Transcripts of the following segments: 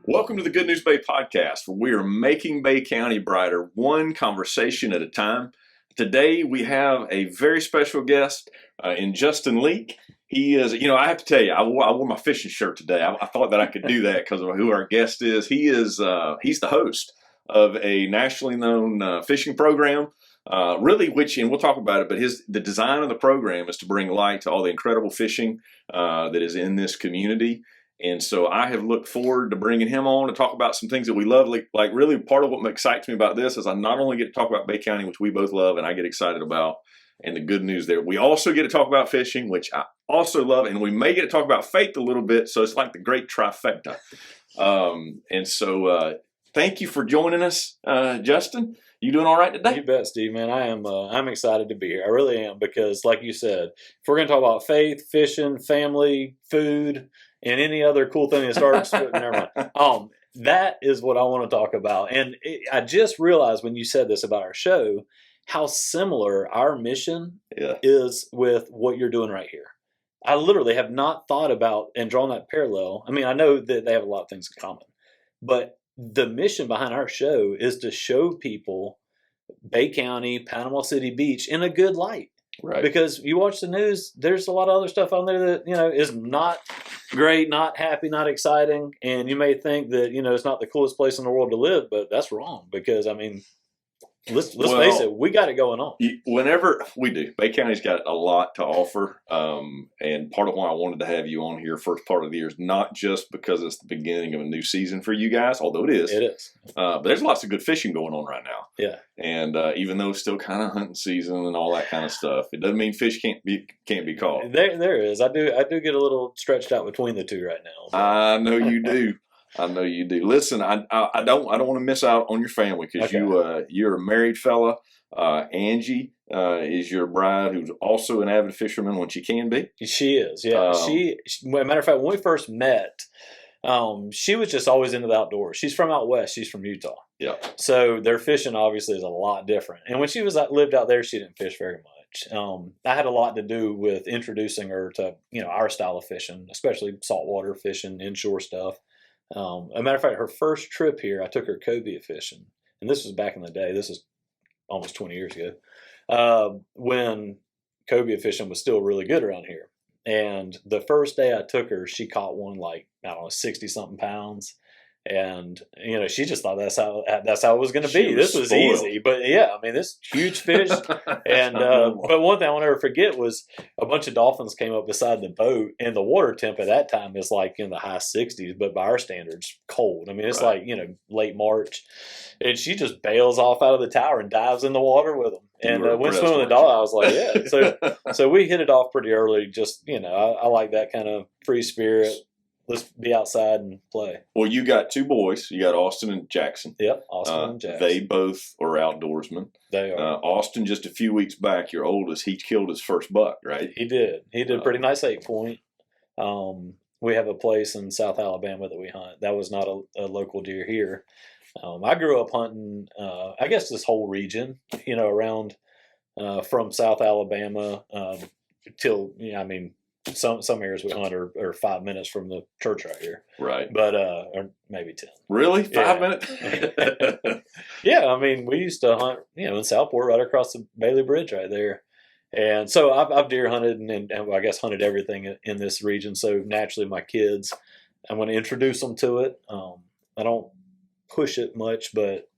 Welcome to the Good News Bay podcast, where we are making Bay County brighter, one conversation at a time. Today, we have a very special guest in Chasin Leake. He is, I have to tell you, I wore my fishing shirt today. I thought that I could do that because of who our guest is. He's the host of a nationally known fishing program, and we'll talk about it, but the design of the program is to bring light to all the incredible fishing that is in this community. And so I have looked forward to bringing him on to talk about some things that we love. Like really part of what excites me about this is I not only get to talk about Bay County, which we both love and I get excited about, and the good news there. We also get to talk about fishing, which I also love, and we may get to talk about faith a little bit. So it's like the great trifecta. Thank you for joining us, Justin. You doing all right today? You bet, Steve, man. I am. I'm excited to be here. I really am because, like you said, if we're going to talk about faith, fishing, family, food, and any other cool thing that starts, never mind. That is what I want to talk about. And I just realized when you said this about our show, how similar our mission is with what you're doing right here. I literally have not thought about and drawn that parallel. I mean, I know that they have a lot of things in common, but the mission behind our show is to show people Bay County, Panama City Beach in a good light. Right. Because you watch the news, there's a lot of other stuff on there that, is not great, not happy, not exciting. And you may think that, it's not the coolest place in the world to live, but that's wrong. Because, let's face it, we got it going on. Whenever we do, Bay County's got a lot to offer. And part of why I wanted to have you on here first part of the year is not just because it's the beginning of a new season for you guys, although it is. It is. But there's lots of good fishing going on right now. Yeah. And even though it's still kind of hunting season and all that kind of stuff, it doesn't mean fish can't be caught. There is. I do get a little stretched out between the two right now. But. I know you do. I know you do. Listen, I don't want to miss out on your family because you're a married fella. Angie is your bride, who's also an avid fisherman when she can be. She is, yeah. Matter of fact, when we first met, she was just always into the outdoors. She's from out west. She's from Utah. Yeah. So their fishing obviously is a lot different. And when she lived out there, she didn't fish very much. I had a lot to do with introducing her to our style of fishing, especially saltwater fishing, inshore stuff. As a matter of fact, her first trip here, I took her cobia fishing, and this was back in the day. This is almost 20 years ago, when cobia fishing was still really good around here. And the first day I took her, she caught one 60-something pounds. And, she just thought that's how it was going to be. This was spoiled. easy. But, this huge fish. And but one thing I won't ever forget was a bunch of dolphins came up beside the boat. And the water temp at that time is in the high 60s. But by our standards, cold. It's right. Late March. And she just bails off out of the tower and dives in the water with them. And went swimming with the dog. I was like, yeah. So we hit it off pretty early. Just, I like that kind of free spirit. Let's be outside and play. Well, you got two boys. You got Austin and Jackson. Yep, Austin and Jackson. They both are outdoorsmen. They are. Austin, just a few weeks back, your oldest, he killed his first buck, right? He did. He did a pretty nice 8-point. We have a place in South Alabama that we hunt. That was not a local deer here. I grew up hunting, I guess, this whole region, around from South Alabama till, some areas we hunt are 5 minutes from the church right here. Right. But, or maybe 10. Really? 5 minutes? Yeah, we used to hunt, in Southport right across the Bailey Bridge right there. And so I've deer hunted and I guess hunted everything in this region. So naturally my kids, I'm going to introduce them to it. I don't push it much, but.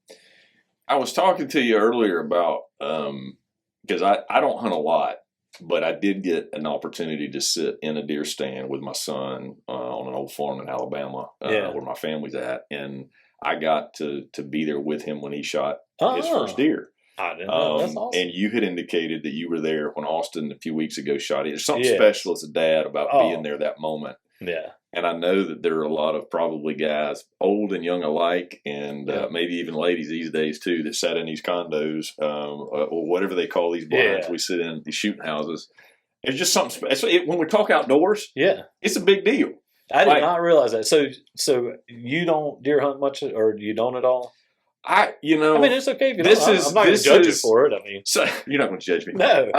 I was talking to you earlier about, because I don't hunt a lot. But I did get an opportunity to sit in a deer stand with my son on an old farm in Alabama where my family's at. And I got to be there with him when he shot his first deer. I didn't know. That's awesome. And you had indicated that you were there when Austin a few weeks ago shot it. There's something special as a dad about being there that moment. Yeah. And I know that there are a lot of probably guys, old and young alike, and maybe even ladies these days too, that sat in these condos or whatever they call these blinds we sit in, these shooting houses. It's just something special. When we talk outdoors, it's a big deal. I did not realize that. So you don't deer hunt much, or you don't at all? I mean, it's okay if you this don't. is I'm not going to judge you for it. I mean, so you're not going to judge me. No.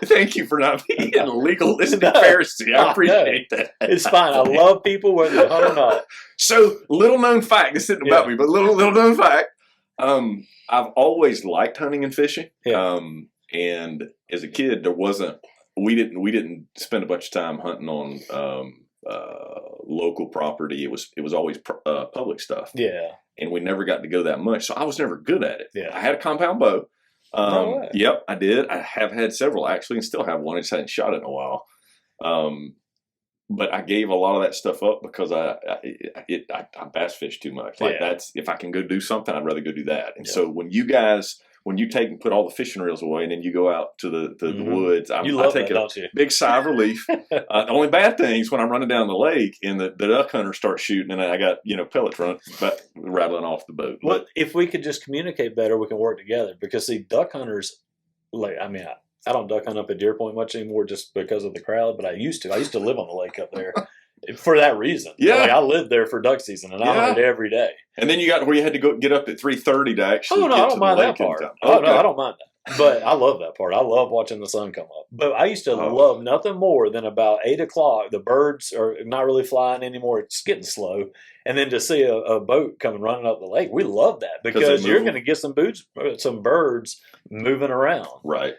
Thank you for not being a legalistic No. Pharisee. I appreciate that. It's fine. I love people whether they hunt or not. So, little known fact. This isn't about me, but little known fact. I've always liked hunting and fishing. Yeah. And as a kid, we didn't spend a bunch of time hunting on local property. It was always public stuff. Yeah. And we never got to go that much, so I was never good at it. Yeah. I had a compound bow. No way. Yep, I did. I have had several actually, and still have one. I just hadn't shot it in a while. But I gave a lot of that stuff up because I bass fish too much. Like that's, if I can go do something, I'd rather go do that. And so when you take and put all the fishing reels away, and then you go out to the woods, I take a big sigh of relief. The only bad thing is when I'm running down the lake and the duck hunters start shooting, and I got pellets rattling off the boat. Well, if we could just communicate better, we can work together. Because see, duck hunters, I don't duck hunt up at Deer Point much anymore just because of the crowd, but I used to. I used to live on the lake up there. For that reason. Yeah. I lived there for duck season, and I hunted every day. And then you got where you had to get up at 3:30 to actually get to the lake. No, I don't mind that. But I love that part. I love watching the sun come up. But I used to love nothing more than about 8 o'clock. The birds are not really flying anymore. It's getting slow. And then to see a boat coming running up the lake, we love that because you're going to get some birds moving around. Right.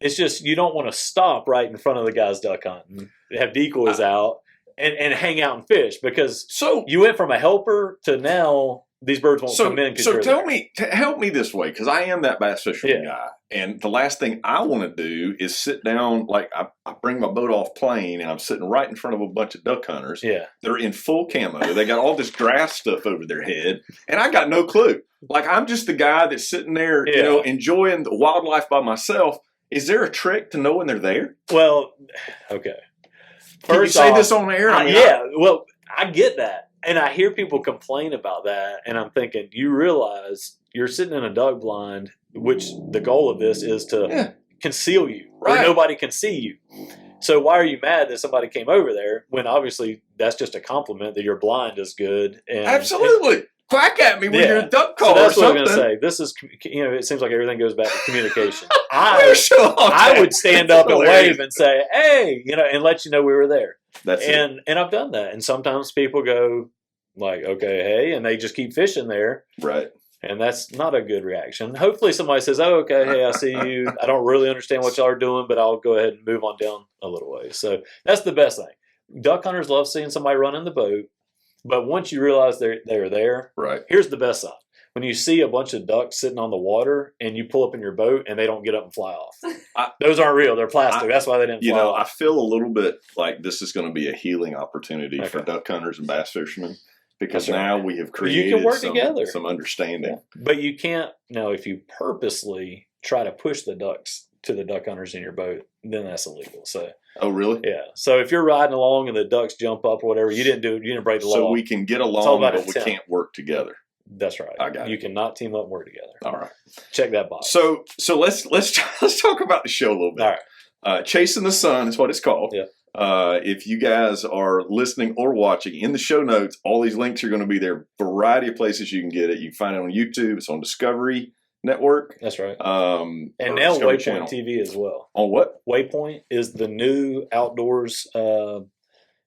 It's just you don't want to stop right in front of the guys duck hunting. They have decoys out. And hang out and fish because you went from a helper to now these birds won't come in. So help me this way, because I am that bass fisherman guy, and the last thing I want to do is sit down. Like I bring my boat off plane, and I'm sitting right in front of a bunch of duck hunters. Yeah, they're in full camo. They got all this grass stuff over their head, and I got no clue. Like I'm just the guy that's sitting there, enjoying the wildlife by myself. Is there a trick to knowing they're there? Well, okay. Can you say this on air? Well, I get that. And I hear people complain about that. And I'm thinking, you realize you're sitting in a duck blind, which the goal of this is to conceal you. Right. Where nobody can see you. So why are you mad that somebody came over there when obviously that's just a compliment that your blind is good? And absolutely. Quack at me when you're a duck call or something. That's what I'm going to say. This is, it seems like everything goes back to communication. I would stand up and wave and say, hey, and let you know we were there. And I've done that. And sometimes people go like, okay, hey, and they just keep fishing there. Right. And that's not a good reaction. Hopefully somebody says, oh, okay, hey, I see you. I don't really understand what y'all are doing, but I'll go ahead and move on down a little way. So that's the best thing. Duck hunters love seeing somebody run in the boat. But once you realize they're there, right. Here's the best sign. When you see a bunch of ducks sitting on the water and you pull up in your boat and they don't get up and fly off. Those aren't real. They're plastic. That's why they didn't fly off. I feel a little bit like this is going to be a healing opportunity for duck hunters and bass fishermen because now we have created some understanding. Yeah. But you can't, if you purposely try to push the ducks to the duck hunters in your boat, then that's illegal. So. Oh, really? Yeah. So if you're riding along and the ducks jump up or whatever, you didn't break the law. So we can get along, but we can't work together. That's right. I got it. You cannot team up and work together. All right. Check that box. So let's talk about the show a little bit. All right. Chasin the Sun is what it's called. Yeah. If you guys are listening or watching, in the show notes, all these links are going to be there. Variety of places you can get it. You can find it on YouTube. It's on Discovery Network. That's right. And now Waypoint TV as well. On what? Waypoint is the new outdoors.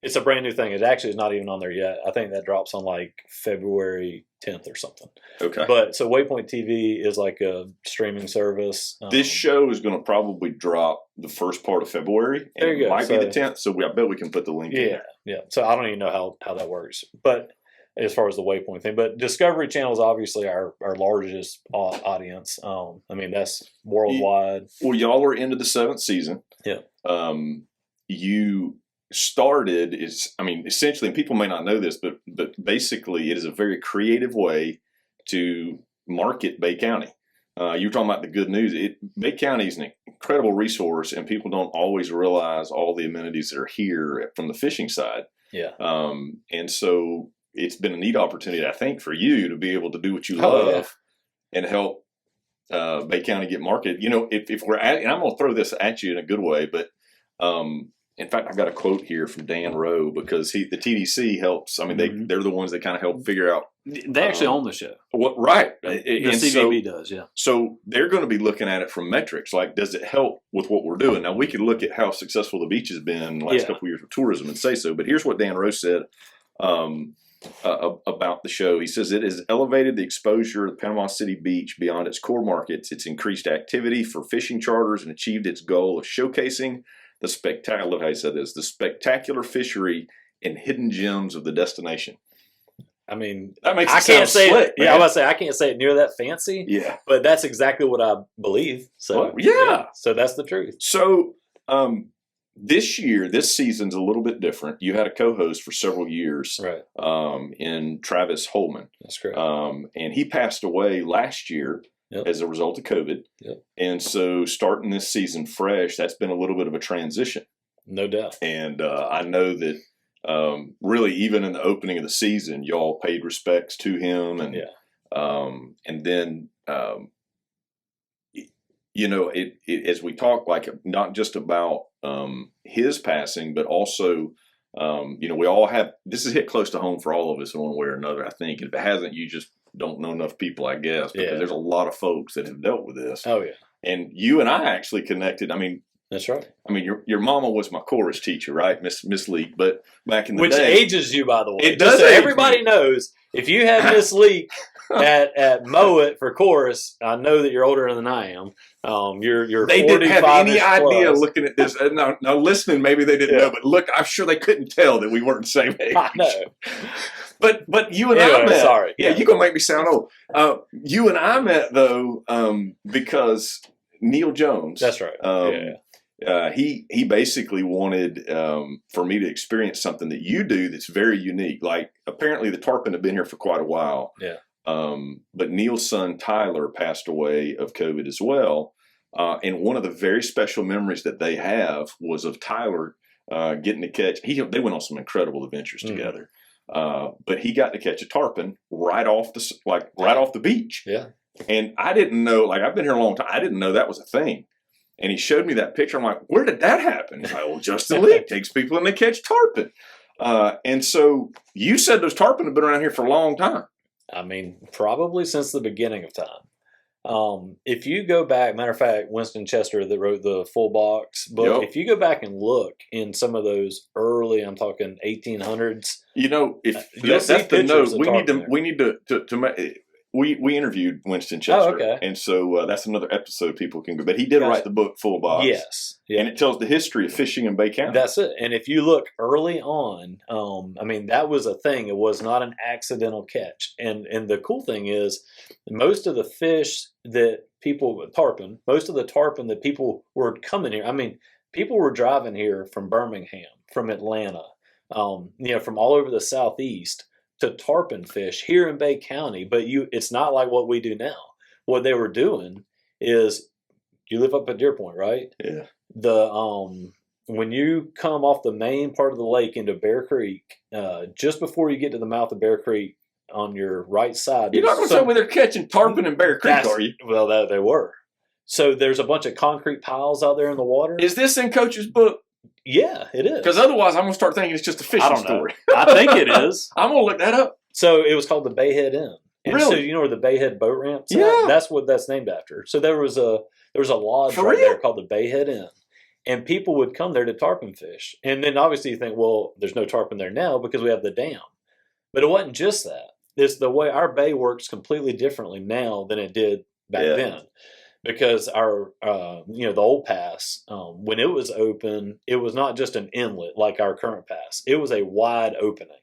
It's a brand new thing. It actually is not even on there yet. I think that drops on like February 10th or something. Okay. But so Waypoint TV is like a streaming service. This show is going to probably drop the first part of February. And there you go. It might be the 10th. So I bet we can put the link in there. Yeah. So I don't even know how that works. But as far as the Waypoint thing. But Discovery Channel is obviously our largest audience. That's worldwide. Well, y'all are into the 7th season. Yeah. You started essentially, and people may not know this, but basically it is a very creative way to market Bay County. You were talking about the good news. Bay County is an incredible resource, and people don't always realize all the amenities that are here from the fishing side. Yeah. And so it's been a neat opportunity, I think, for you to be able to do what you love and help Bay County get marketed. If we're and I'm going to throw this at you in a good way, but in fact, I've got a quote here from Dan Rowe because the TDC helps. I mean, they're the ones that kind of help figure out. They actually own the show. What right? The CVB does, yeah. So they're going to be looking at it from metrics, like does it help with what we're doing? Now we could look at how successful the beach has been in the last couple of years of tourism and say so. But here's what Dan Rowe said about the show. He says it has elevated the exposure of the Panama City Beach beyond its core markets. It's increased activity for fishing charters and achieved its goal of showcasing the spectacular. Look how he said this: the spectacular fishery and hidden gems of the destination. I mean, that makes I can't say slick, it. Yeah, I was say I can't say it near that fancy. Yeah, but that's exactly what I believe. So well, yeah, so that's the truth. So this season's a little bit different. You had a co-host for several years, right? In Travis Holman. That's correct. And he passed away last year as a result of COVID. Yep. And so starting this season fresh, that's been a little bit of a transition. No doubt. And I know that. Really, even in the opening of the season, y'all paid respects to him, and and then as we talk, like not just about his passing, but also we all have this has hit close to home for all of us in one way or another. I think if it hasn't, you just don't know enough people, I guess, because there's a lot of folks that have dealt with this. Oh yeah, and you and I actually connected. I mean. That's right. I mean, your mama was my chorus teacher, right, Miss Leake? But back in the day, which ages you, by the way. It does. So everybody knows if you have Miss Leake at Mowat for chorus, I know that you're older than I am. You're they didn't have any idea plus. Looking at this. Now listening, maybe they didn't know, but look, I'm sure they couldn't tell that we weren't the same age. I know. But you and I met. Sorry. Yeah, you're gonna make me sound old. You and I met though because Neil Jones. That's right. He basically wanted for me to experience something that you do that's very unique. Like apparently the tarpon have been here for quite a while. Yeah. But Neil's son Tyler passed away of COVID as well. And one of the very special memories that they have was of Tyler getting to catch. They went on some incredible adventures together. But he got to catch a tarpon right off the beach. Yeah. And I didn't know. Like I've been here a long time. I didn't know that was a thing. And he showed me that picture. I'm like, where did that happen? He's like, well, Justin Leake takes people and they catch tarpon. And so you said those tarpon have been around here for a long time. I mean, probably since the beginning of time. If you go back, matter of fact, Winston Chester that wrote the Full Box book, if you go back and look in some of those early, I'm talking 1800s. That's the note. We need to make. We interviewed Winston Chester, and so that's another episode people can go. But he did write the book Full Box, yes, and it tells the history of fishing in Bay County. That's it. And if you look early on, I mean that was a thing. It was not an accidental catch. And the cool thing is, most of the fish that most of the tarpon that people were coming here. I mean, people were driving here from Birmingham, from Atlanta, from all over the Southeast. To tarpon fish here in Bay County, but it's not like what we do now. What they were doing is, you live up at Deer Point, right? Yeah. When you come off the main part of the lake into Bear Creek, just before you get to the mouth of Bear Creek, on your right side, you're not going to tell me they're catching tarpon in Bear Creek, are you? Well, they were. So there's a bunch of concrete piles out there in the water. Is this in Coach's book? Yeah, it is. Because otherwise, I'm going to start thinking it's just a fishing story. I think it is. I'm going to look that up. So it was called the Bayhead Inn. And really? So you know where the Bayhead boat ramps? Yeah. That's what that's named after. So there was a lodge right there called the Bayhead Inn, and people would come there to tarpon fish. And then obviously you think, well, there's no tarpon there now because we have the dam. But it wasn't just that. It's the way our bay works completely differently now than it did back then. Because our, the old pass, when it was open, it was not just an inlet like our current pass. It was a wide opening.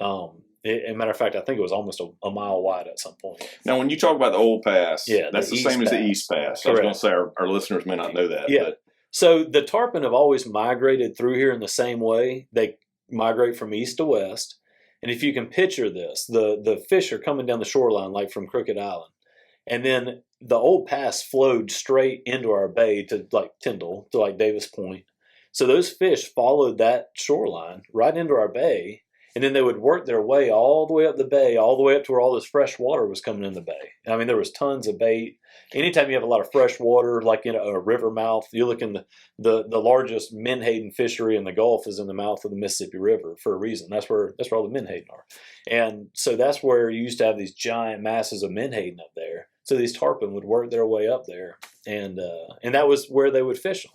As a matter of fact, I think it was almost a mile wide at some point. Now, when you talk about the old pass, that's the same as the East Pass. Correct. I was going to say our listeners may not know that. Yeah. But. So the tarpon have always migrated through here in the same way. They migrate from east to west. And if you can picture this, the fish are coming down the shoreline like from Crooked Island. And then the old pass flowed straight into our bay to like Tyndall, to like Davis Point. So those fish followed that shoreline right into our bay. And then they would work their way all the way up the bay, all the way up to where all this fresh water was coming in the bay. I mean, there was tons of bait. Anytime you have a lot of fresh water, like in a river mouth, you look in the largest menhaden fishery in the Gulf is in the mouth of the Mississippi River for a reason. That's where all the menhaden are. And so that's where you used to have these giant masses of menhaden up there. So these tarpon would work their way up there, and that was where they would fish them.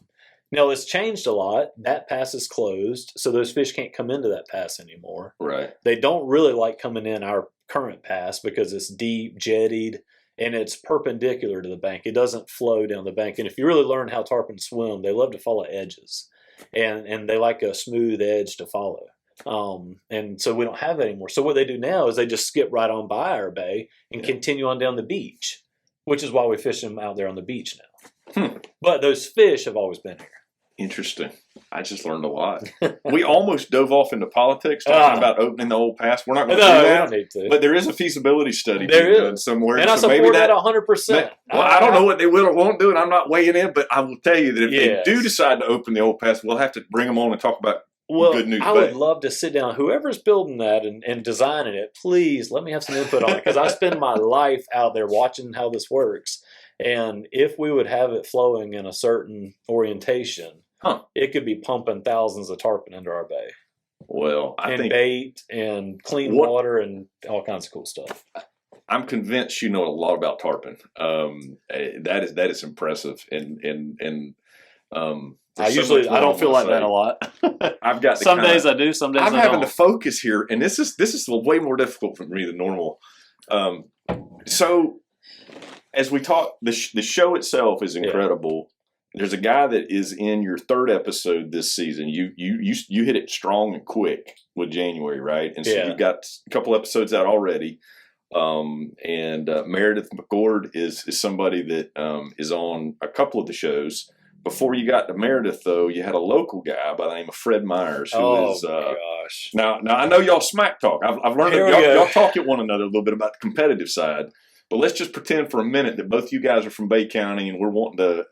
Now, it's changed a lot. That pass is closed, so those fish can't come into that pass anymore. Right. They don't really like coming in our current pass because it's deep, jettied, and it's perpendicular to the bank. It doesn't flow down the bank. And if you really learn how tarpon swim, they love to follow edges, and they like a smooth edge to follow. And so we don't have that anymore. So what they do now is they just skip right on by our bay and continue on down the beach, which is why we fish them out there on the beach now. But those fish have always been here. Interesting. I just learned a lot. We almost dove off into politics talking about opening the old pass. We're not going to do that. We don't need to. But there is a feasibility study being done somewhere. And I support that 100%. Well, I don't know what they will or won't do, and I'm not weighing in, but I will tell you that if they do decide to open the old pass, we'll have to bring them on and talk about Good News Bay. I would love to sit down. Whoever's building that and designing it, please let me have some input on it, because I spend my life out there watching how this works. And if we would have it flowing in a certain orientation, it could be pumping thousands of tarpon into our bay. Well, I think bait and clean water and all kinds of cool stuff. I'm convinced you know a lot about tarpon. That is impressive. And I don't feel like that a lot. I've got some days I do, some days I don't. I'm having to focus here, and this is way more difficult for me than normal. So as we talk, the show itself is incredible. There's a guy that is in your third episode this season. You hit it strong and quick with January, right? And so you've got a couple episodes out already. And Meredith McCord is somebody that is on a couple of the shows. Before you got to Meredith, though, you had a local guy by the name of Fred Myers, who is. Gosh! Now I know y'all smack talk. I've learned that y'all talk at one another a little bit about the competitive side. But let's just pretend for a minute that both you guys are from Bay County and we're wanting to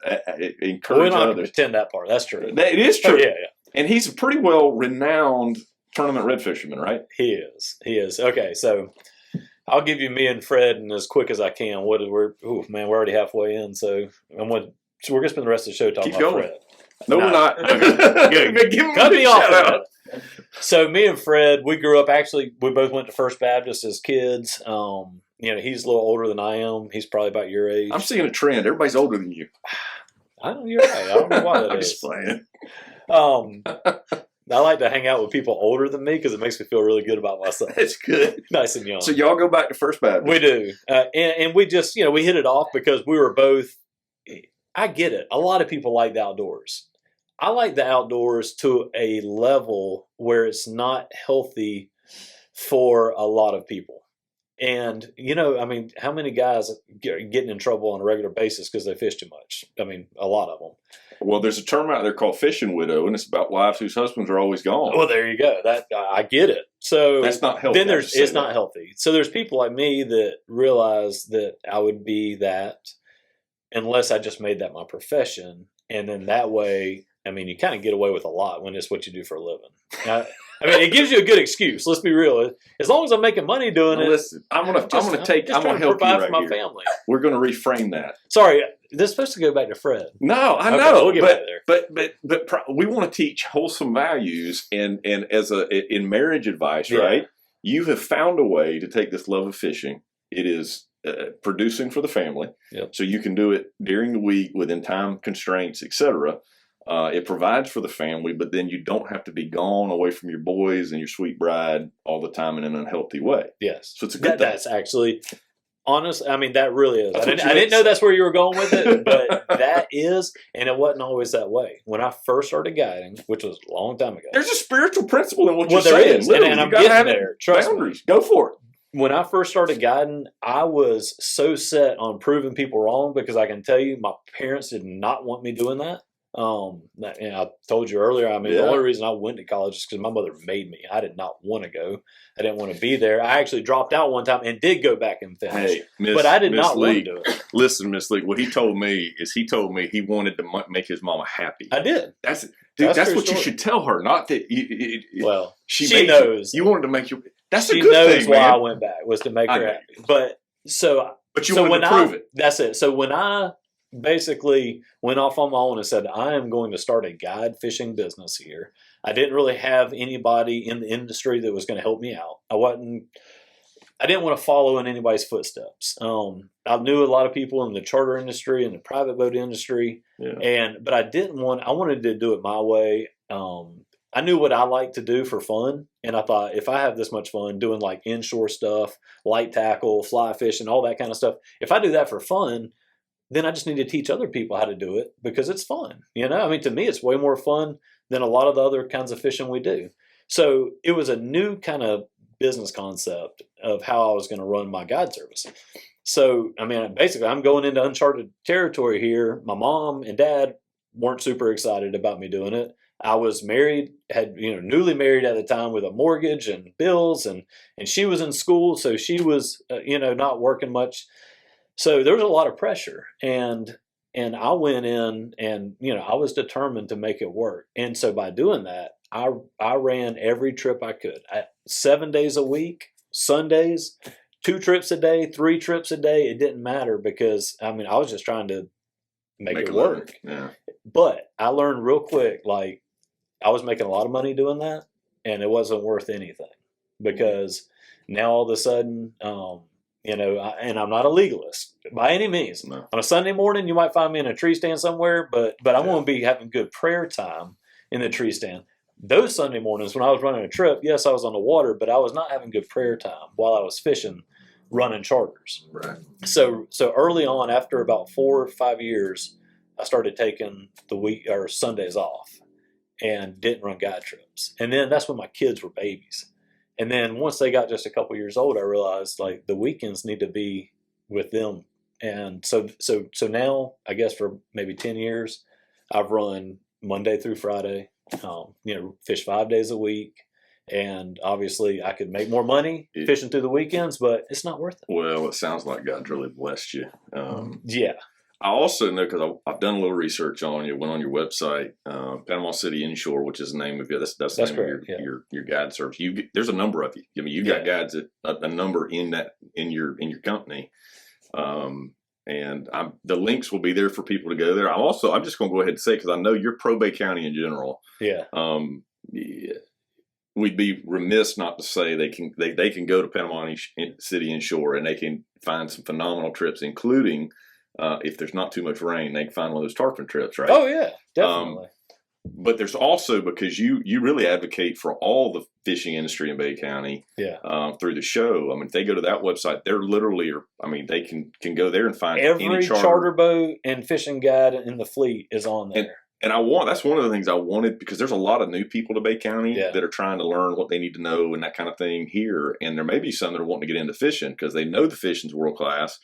encourage we're not others. Going to pretend that part. That's true. It is true. Yeah. And he's a pretty well renowned tournament red fisherman, right? He is. Okay, so I'll give you me and Fred and as quick as I can. We're already halfway in, so we're going to spend the rest of the show talking about Fred. No, we're not. Good. Cut me off. So me and Fred, we grew up. Actually, we both went to First Baptist as kids. He's a little older than I am. He's probably about your age. I'm seeing a trend. Everybody's older than you. I know you're right. I don't know why that I'm is. just playing. I like to hang out with people older than me because it makes me feel really good about myself. That's good. Nice and young. So y'all go back to First Baptist. We do. And we just, we hit it off because we were both, I get it. A lot of people like the outdoors. I like the outdoors to a level where it's not healthy for a lot of people. And, how many guys are getting in trouble on a regular basis because they fish too much? A lot of them. Well, there's a term out there called fishing widow, and it's about wives whose husbands are always gone. Well, there you go. That I get it. So that's not healthy. Then it's not healthy. So there's people like me that realize that I would be that unless I just made that my profession. And then that way, you kind of get away with a lot when it's what you do for a living. It gives you a good excuse. Let's be real. As long as I'm making money doing it. Listen, I'm gonna help you right for my here. Family. We're going to reframe that. Sorry, this is supposed to go back to Fred. No, I know. We'll get back there. But we want to teach wholesome values and in marriage advice, right? You have found a way to take this love of fishing. It is producing for the family, so you can do it during the week within time constraints, etc. It provides for the family, but then you don't have to be gone away from your boys and your sweet bride all the time in an unhealthy way. Yes. So it's a good thing. That's actually, honest. That really is. I didn't know that's where you were going with it, but that is, and it wasn't always that way. When I first started guiding, which was a long time ago. There's a spiritual principle in what you're saying. Is, and I'm getting there. Trust me. Go for it. When I first started guiding, I was so set on proving people wrong because I can tell you my parents did not want me doing that. I told you earlier, the only reason I went to college is because my mother made me. I did not want to go. I didn't want to be there. I actually dropped out one time and did go back and finish. But I did not want to do it. Listen, Miss Leake, what he told me he wanted to make his mama happy. I did. Dude, that's what you should tell her. Not that well, she knows. You wanted to make you. That's a she good knows thing, why man. I went back was to make her happy. But you wanted to prove it. That's it. So when I basically went off on my own and said, I am going to start a guide fishing business here, I didn't really have anybody in the industry that was going to help me out. I didn't want to follow in anybody's footsteps. I knew a lot of people in the charter industry and the private boat industry, but I wanted to do it my way. I knew what I like to do for fun, and I thought if I have this much fun doing like inshore stuff, light tackle, fly fishing, all that kind of stuff, if I do that for fun, then I just need to teach other people how to do it because it's fun. I mean, to me, it's way more fun than a lot of the other kinds of fishing we do. So it was a new kind of business concept of how I was going to run my guide service. So, I mean, basically, I'm going into uncharted territory here. My mom and dad weren't super excited about me doing it. I was married, newly married at the time with a mortgage and bills, and she was in school, so she was, not working much. So there was a lot of pressure, and I went in, and I was determined to make it work. And so by doing that, I ran every trip I could, 7 days a week, Sundays, 2 trips a day, 3 trips a day. It didn't matter because I was just trying to make it work. Yeah. But I learned real quick, like I was making a lot of money doing that, and it wasn't worth anything because now all of a sudden, and I'm not a legalist by any means. No. On a Sunday morning, you might find me in a tree stand somewhere, but I'm going to be having good prayer time in the tree stand. Those Sunday mornings when I was running a trip, yes, I was on the water, but I was not having good prayer time while I was fishing, running charters. Right. So early on, after about 4 or 5 years, I started taking the week or Sundays off and didn't run guide trips. And then that's when my kids were babies. And then once they got just a couple years old, I realized like the weekends need to be with them. And so now, I guess for maybe 10 years, I've run Monday through Friday, fish 5 days a week. And obviously I could make more money fishing through the weekends, but it's not worth it. Well, it sounds like God's really blessed you. Yeah. I also know, because I've done a little research on you, went on your website, Panama City Inshore, which is the name of that's the name correct, of your guide service. There's a number of you. I mean, you've got guides at a number in your company, and the links will be there for people to go there. I'm just going to go ahead and say, because I know you're Pro-Bay County in general. Yeah. We'd be remiss not to say they can go to Panama City Inshore and they can find some phenomenal trips, including. If there's not too much rain, they can find one of those tarpon trips, right? Oh, yeah, definitely. But there's also, because you really advocate for all the fishing industry in Bay County through the show. I mean, if they go to that website, they're literally, they can go there and find every any charter boat and fishing guide in the fleet is on there. And that's one of the things I wanted, because there's a lot of new people to Bay County that are trying to learn what they need to know and that kind of thing here. And there may be some that are wanting to get into fishing because they know the fishing's world class.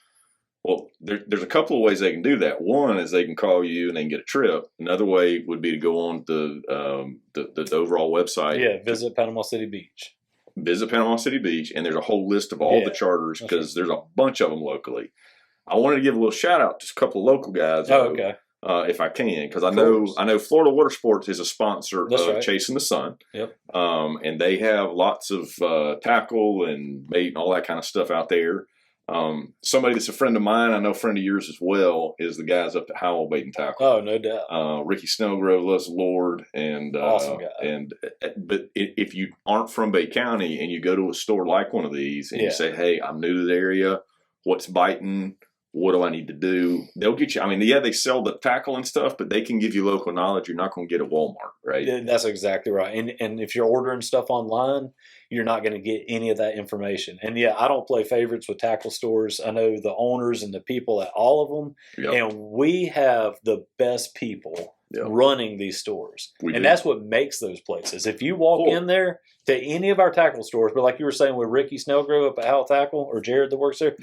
Well, there's a couple of ways they can do that. One is they can call you and they can get a trip. Another way would be to go on the overall website. Yeah, visit Panama City Beach. Visit Panama City Beach, and there's a whole list of all the charters, because there's a bunch of them locally. I wanted to give a little shout out to a couple of local guys. Okay. If I can, because I know Florida Water Sports is a sponsor of Chasin the Sun. Yep. And they have lots of tackle and bait and all that kind of stuff out there. Somebody that's a friend of mine, I know a friend of yours as well, is the guys up at Howell Bait and Tackle. Oh, no doubt. Ricky Snellgrove loves the Lord, and awesome guy. But if you aren't from Bay County and you go to a store like one of these and you say, "Hey, I'm new to the area. What's biting? What do I need to do?" They'll get you. I mean, they sell the tackle and stuff, but they can give you local knowledge you're not going to get at Walmart, right? That's exactly right. And if you're ordering stuff online, you're not going to get any of that information. And I don't play favorites with tackle stores. I know the owners and the people at all of them, and we have the best people running these stores. And that's what makes those places. If you walk in there to any of our tackle stores, but like you were saying with Ricky Snellgrove up at Howell Tackle, or Jared that works there,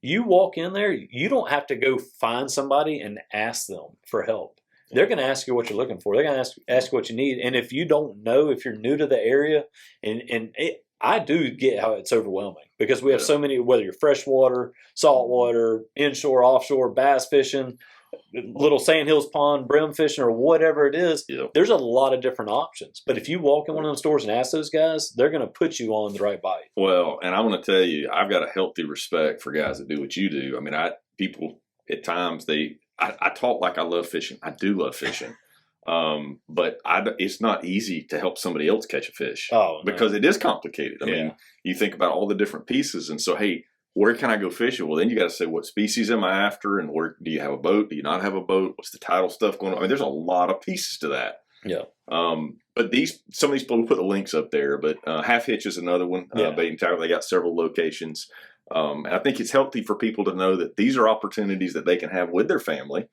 you walk in there, you don't have to go find somebody and ask them for help. They're going to ask you what you're looking for. They're going to ask you what you need. And if you don't know, if you're new to the area, I do get how it's overwhelming, because we have so many, whether you're freshwater, saltwater, inshore, offshore, bass fishing, little sandhills pond, brim fishing, or whatever it is, Yep. there's a lot of different options. But if you walk in one of those stores and ask those guys, they're going to put you on the right bite. Well, and I'm going to tell you, I've got a healthy respect for guys that do what you do. I mean, people at times I talk like I love fishing. I do love fishing. But it's not easy to help somebody else catch a fish because it is complicated. I mean, you think about all the different pieces. And so, hey, where can I go fishing? Well, then you got to say, what species am I after? And where do you have a boat? Do you not have a boat? What's the tidal stuff going on? I mean, there's a lot of pieces to that. Yeah. But some of these people, we'll put the links up there, but Half Hitch is another one. Bait and Tackle, they got several locations. And I think it's healthy for people to know that these are opportunities that they can have with their family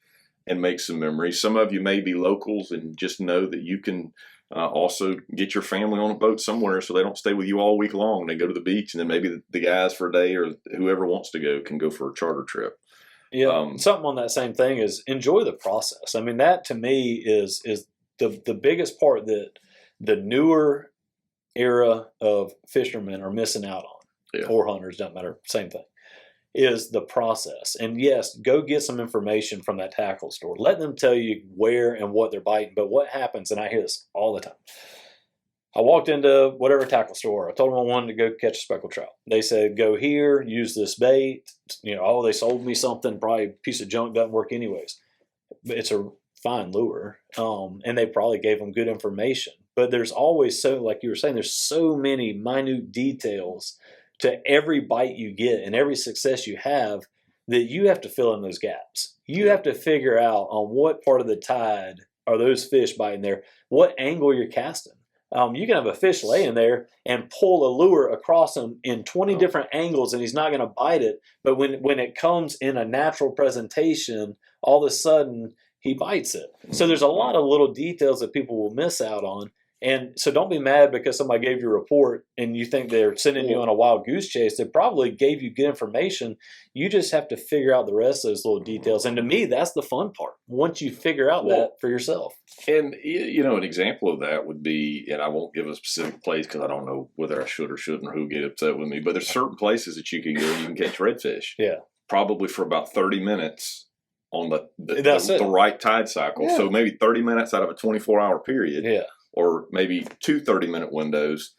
and make some memories. Some of you may be locals and just know that you can also get your family on a boat somewhere so they don't stay with you all week long. They go to the beach, and then maybe the guys for a day or whoever wants to go can go for a charter trip. Yeah, something on that same thing is enjoy the process. I mean, that to me is the biggest part that the newer era of fishermen are missing out on, or hunters, doesn't matter, same thing, is the process. And yes, go get some information from that tackle store. Let them tell you where and what they're biting. But what happens, and I hear this all the time, I walked into whatever tackle store. I told them I wanted to go catch a speckled trout. They said, go here, use this bait. They sold me something, probably a piece of junk, doesn't work anyways. But it's a fine lure. And they probably gave them good information. But there's always like you were saying, there's so many minute details to every bite you get and every success you have that you have to fill in those gaps. You have to figure out on what part of the tide are those fish biting there, what angle you're casting. You can have a fish laying there and pull a lure across him in 20 different angles and he's not going to bite it. But when it comes in a natural presentation, all of a sudden he bites it. So there's a lot of little details that people will miss out on. And so don't be mad because somebody gave you a report and you think they're sending you on a wild goose chase. They probably gave you good information. You just have to figure out the rest of those little details. And to me, that's the fun part, once you figure out that for yourself. And, an example of that would be, and I won't give a specific place because I don't know whether I should or shouldn't or who get upset with me, but there's certain places that you can go and you can catch redfish. Yeah. Probably for about 30 minutes on the right tide cycle. Yeah. So maybe 30 minutes out of a 24-hour period. Yeah. Or maybe 2 30-minute windows.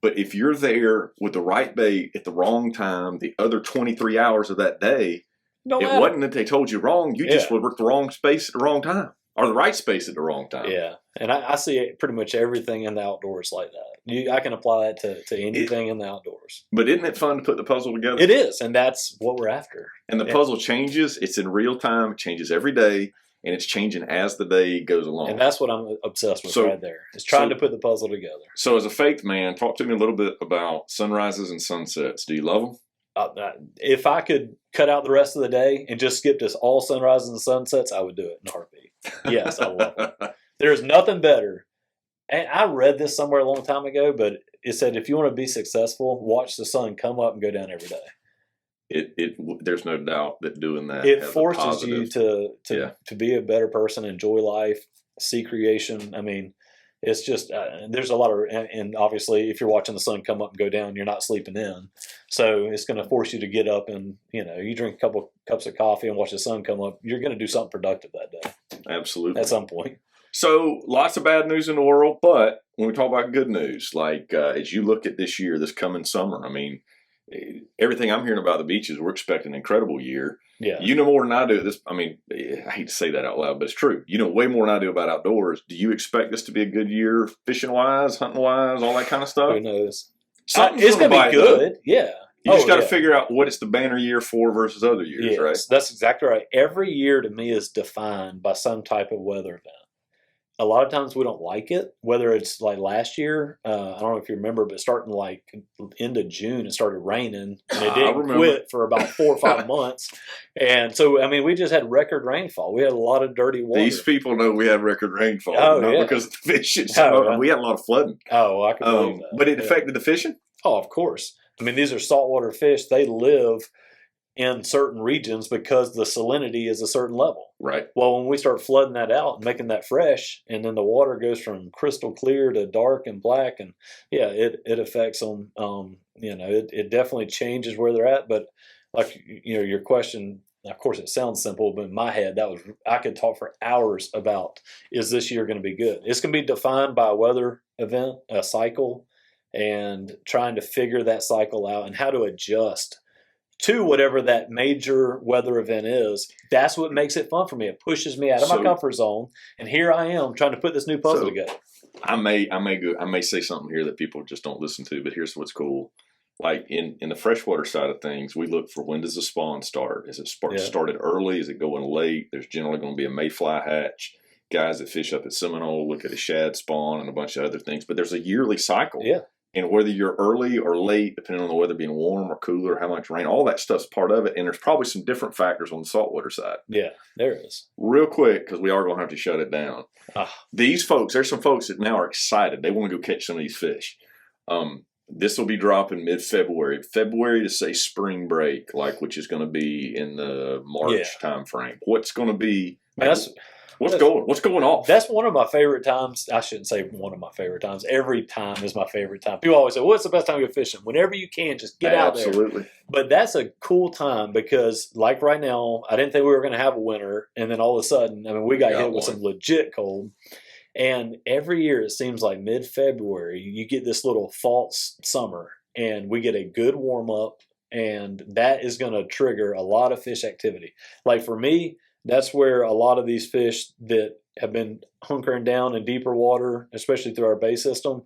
But if you're there with the right bait at the wrong time, the other 23 hours of that day, it wasn't that they told you wrong. You just were at the wrong space at the wrong time, or the right space at the wrong time. Yeah, and I see pretty much everything in the outdoors like that. I can apply it to anything in the outdoors. But isn't it fun to put the puzzle together? It is, and that's what we're after. And the puzzle changes. It's in real time. It changes every day. And it's changing as the day goes along. And that's what I'm obsessed with right there. Is trying to put the puzzle together. So as a faith man, talk to me a little bit about sunrises and sunsets. Do you love them? If I could cut out the rest of the day and just skip to all sunrises and sunsets, I would do it in a heartbeat. Yes, I love them. There's nothing better. And I read this somewhere a long time ago, but it said if you want to be successful, watch the sun come up and go down every day. There's no doubt that doing that it forces you to be a better person, enjoy life, see creation. I mean, it's just there's a lot of, and obviously if you're watching the sun come up and go down, you're not sleeping in, so it's going to force you to get up and you drink a couple cups of coffee and watch the sun come up. You're going to do something productive that day. Absolutely, at some point. So lots of bad news in the world, but when we talk about good news, like as you look at this year, this coming summer, I mean, everything I'm hearing about the beaches, we're expecting an incredible year. Yeah. You know more than I do. I hate to say that out loud, but it's true. You know way more than I do about outdoors. Do you expect this to be a good year, fishing-wise, hunting-wise, all that kind of stuff? Who knows? It's going to be good. Though. Yeah. You just got to figure out what it's the banner year for versus other years, right? That's exactly right. Every year to me is defined by some type of weather event. A lot of times we don't like it, whether it's like last year. I don't know if you remember, but starting like end of June, it started raining and it didn't quit for about 4 or 5 months. And so, I mean, we just had record rainfall. We had a lot of dirty water. These people know we had record rainfall, because of the fishing. We had a lot of flooding. Oh, I can believe that. But it affected the fishing? Oh, of course. I mean, these are saltwater fish. They live in certain regions because the salinity is a certain level. Right. Well, when we start flooding that out and making that fresh, and then the water goes from crystal clear to dark and black, and it affects them. It definitely changes where they're at. But like your question of course it sounds simple, but in my head, I could talk for hours about, is this year going to be good? It's going to be defined by a weather event, a cycle, and trying to figure that cycle out and how to adjust to whatever that major weather event is. That's what makes it fun for me. It pushes me out of my comfort zone, and here I am trying to put this new puzzle together. I may say something here that people just don't listen to, but here's what's cool. Like in the freshwater side of things, we look for, when does the spawn start? Is it started early? Is it going late? There's generally going to be a mayfly hatch. Guys that fish up at Seminole look at a shad spawn and a bunch of other things, but there's a yearly cycle. Yeah. And whether you're early or late, depending on the weather being warm or cooler, how much rain, all that stuff's part of it. And there's probably some different factors on the saltwater side. Yeah, there is. Real quick, because we are going to have to shut it down. These folks, there's some folks that now are excited. They want to go catch some of these fish. This will be dropping mid-February. February to say spring break, which is going to be in the March time frame. What's going to be... What's going off? That's one of my favorite times. I shouldn't say one of my favorite times. Every time is my favorite time. People always say, what's the best time to go fishing? Whenever you can, just get out there. Absolutely. But that's a cool time because, like right now, I didn't think we were going to have a winter. And then all of a sudden, we got hit with some legit cold. And every year, it seems like mid-February, you get this little false summer. And we get a good warm-up. And that is going to trigger a lot of fish activity. Like for me, that's where a lot of these fish that have been hunkering down in deeper water, especially through our bay system,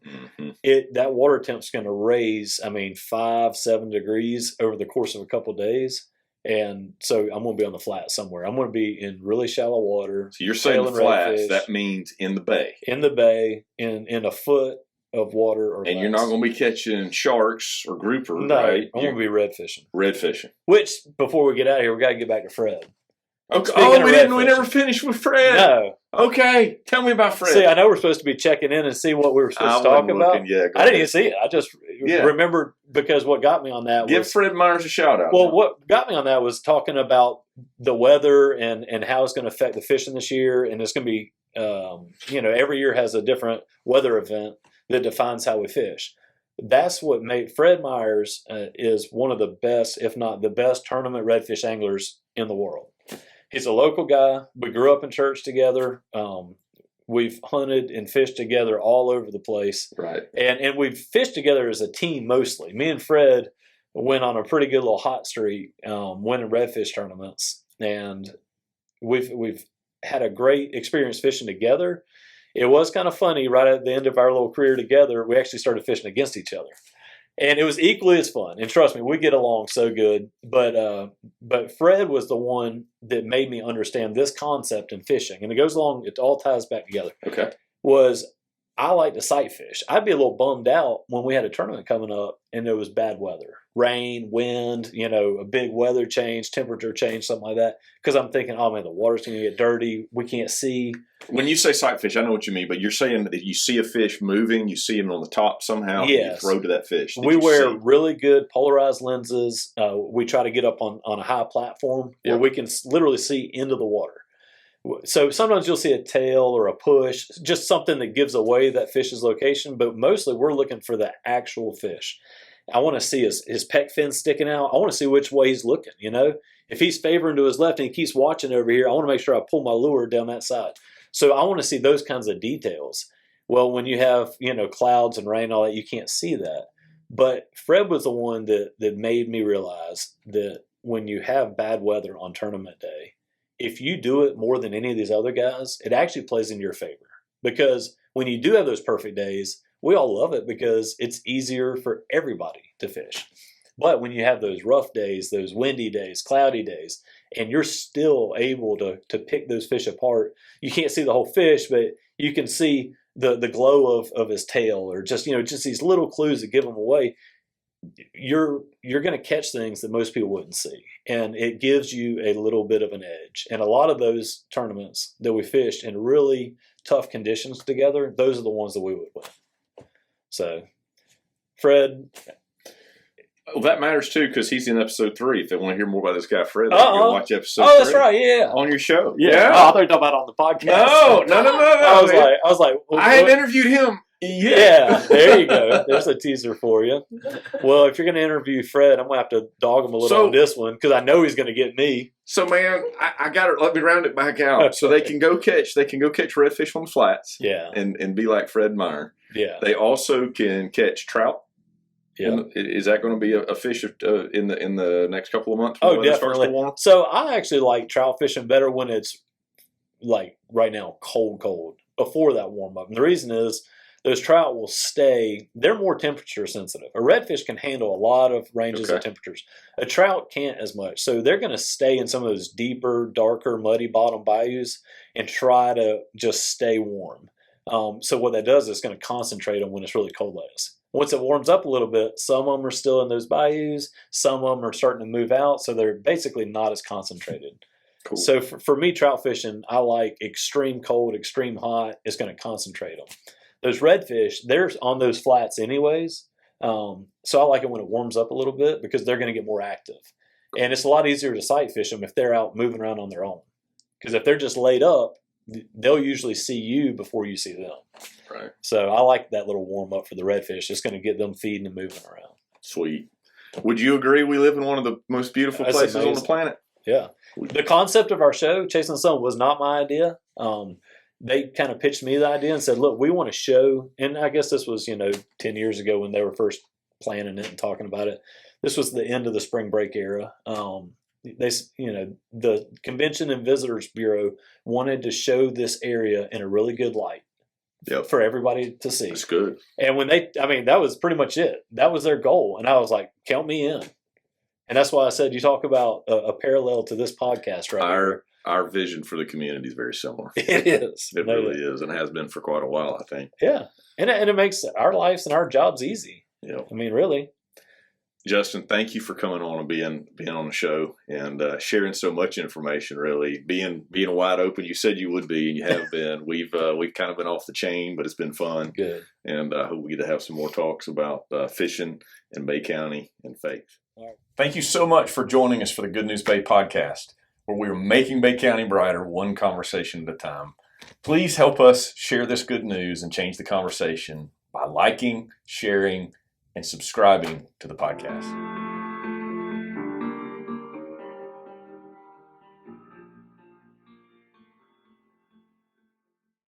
that water temp's going to raise, 5-7 degrees over the course of a couple of days. And so I'm going to be on the flat somewhere. I'm going to be in really shallow water. So you're saying the flats, that means in the bay. In the bay, in a foot of water or less. You're not going to be catching sharks or grouper, no, right? I'm going to be red fishing. Red fishing. Which, before we get out of here, we got to get back to Fred. Okay. We never finished with Fred. No. Okay. Tell me about Fred. See, I know we're supposed to be checking in and see what we were supposed to talk about. Yeah, I didn't even see it. I just remembered because what got me on that was... Give Fred Myers a shout out. Well, what got me on that was talking about the weather and how it's going to affect the fishing this year. And it's going to be, every year has a different weather event that defines how we fish. That's what made Fred Myers is one of the best, if not the best, tournament redfish anglers in the world. He's a local guy. We grew up in church together. We've hunted and fished together all over the place. Right. And we've fished together as a team mostly. Me and Fred went on a pretty good little hot streak, winning redfish tournaments. And we've had a great experience fishing together. It was kind of funny, right at the end of our little career together, we actually started fishing against each other. And it was equally as fun. And trust me, we get along so good. But Fred was the one that made me understand this concept in fishing. And it all ties back together. Okay. I like to sight fish. I'd be a little bummed out when we had a tournament coming up and there was bad weather. Rain, wind, a big weather change, temperature change, something like that. Because I'm thinking, oh man, the water's going to get dirty. We can't see. When you say sight fish, I know what you mean, but you're saying that you see a fish moving, you see him on the top somehow, and you throw to that fish. We wear really good polarized lenses. We try to get up on a high platform where we can literally see into the water. So sometimes you'll see a tail or a push, just something that gives away that fish's location, but mostly we're looking for the actual fish. I want to see his pec fin sticking out. I want to see which way he's looking, If he's favoring to his left and he keeps watching over here, I want to make sure I pull my lure down that side. So I want to see those kinds of details. Well, when you have, clouds and rain and all that, you can't see that. But Fred was the one that made me realize that when you have bad weather on tournament day, if you do it more than any of these other guys, it actually plays in your favor. Because when you do have those perfect days, we all love it because it's easier for everybody to fish. But when you have those rough days, those windy days, cloudy days, and you're still able to pick those fish apart, you can't see the whole fish, but you can see the glow of his tail or just these little clues that give them away. You're going to catch things that most people wouldn't see, and it gives you a little bit of an edge. And a lot of those tournaments that we fished in really tough conditions together, those are the ones that we would win. So, Fred. Well, that matters too because he's in episode 3. If they want to hear more about this guy, Fred, they can go watch episode 3. Oh, that's right, yeah, on your show. Yeah. Oh, I thought you were talking about on the podcast. No. I was like, I had interviewed him Yeah, there you go. There's a teaser for you. Well, if you're going to interview Fred, I'm going to have to dog him a little on this one because I know he's going to get me. So, man, I got to let me round it back out so they can go catch redfish on the flats. Yeah, and be like Fred Meyer. Yeah, they also can catch trout. Yeah, is that going to be a fish in the next couple of months? Oh, definitely. So I actually like trout fishing better when it's like right now cold before that warm up. And the reason is those trout will stay. They're more temperature sensitive. A redfish can handle a lot of ranges of temperatures. A trout can't as much. So they're going to stay in some of those deeper, darker, muddy bottom bayous and try to just stay warm. So what that does is it's going to concentrate on when it's really cold like this. Once it warms up a little bit, some of them are still in those bayous. Some of them are starting to move out. So they're basically not as concentrated. Cool. So for me, trout fishing, I like extreme cold, extreme hot. It's going to concentrate them. Those redfish, they're on those flats anyways. So I like it when it warms up a little bit because they're going to get more active. And it's a lot easier to sight fish them if they're out moving around on their own. Because if they're just laid up, they'll usually see you before you see them. Right. So I like that little warm up for the redfish. It's going to get them feeding and moving around. Sweet. Would you agree we live in one of the most beautiful places on the planet? Yeah. The concept of our show, Chasin the Sun, was not my idea. They kind of pitched me the idea and said, look, we want to show, and I guess this was, 10 years ago when they were first planning it and talking about it. This was the end of the spring break era. The Convention and Visitors Bureau wanted to show this area in a really good light for everybody to see. That's good. And when that was pretty much it. That was their goal. And I was like, count me in. And that's why I said you talk about a parallel to this podcast right here. Our vision for the community is very similar. It is. It really is, and has been for quite a while, I think. Yeah. And it makes our lives and our jobs easy. Yeah. I mean, really. Justin, thank you for coming on and being on the show and sharing so much information. Really, being wide open. You said you would be, and you have been. We've kind of been off the chain, but it's been fun. Good. And I hope we get to have some more talks about fishing in Bay County and faith. All right. Thank you so much for joining us for the Good News Bay podcast, where we are making Bay County brighter one conversation at a time. Please help us share this good news and change the conversation by liking, sharing, and subscribing to the podcast.